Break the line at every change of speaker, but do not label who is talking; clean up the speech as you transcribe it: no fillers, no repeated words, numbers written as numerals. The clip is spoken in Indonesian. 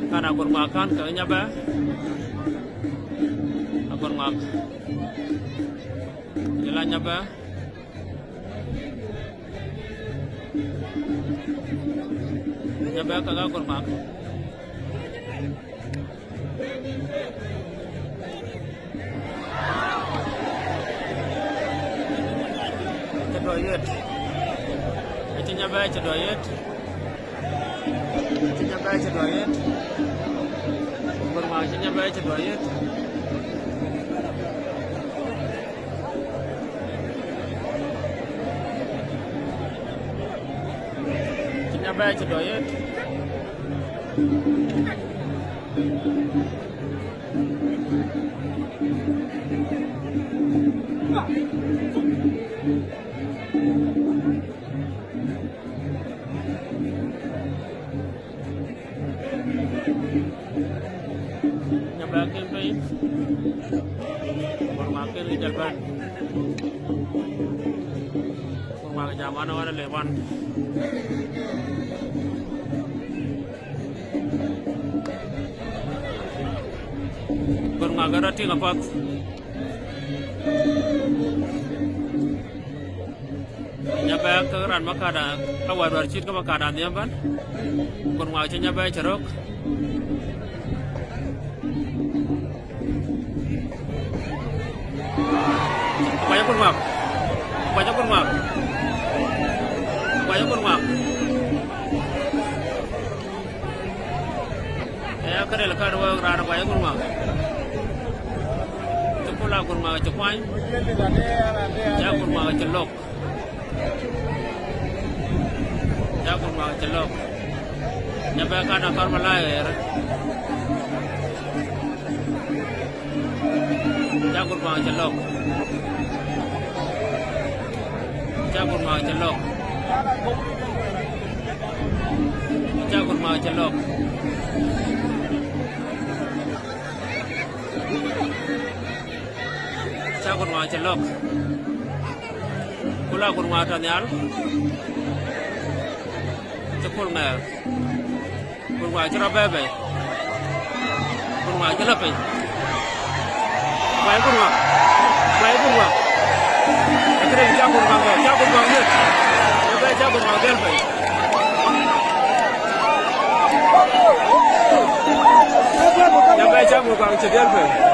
Kana kurmakan kayaknya ba kurmak jalannya ba nyaba kagak kurmak cedoyet itu nyaba cedoyet kurmaknya ba cedoyet nyaba cedoyet nyabakin baik kurmakin di jalan kurmak zaman orang lewan kurmak ada tiga pak nyabak keran makada awal warcit ke makada dia ban kurmak nyabak cerok banyak kurmak ya kerel karwa rara banyak kurmak cepula kurmak cepai ya kurmak celok nyampe kan akar malayer ya kurmak celok kula kurma tanyal cepul ngal kurma cerabebe kurma jelape baik kurma akhirnya jagur bangga jagur bangga delpe jagur bangga delpe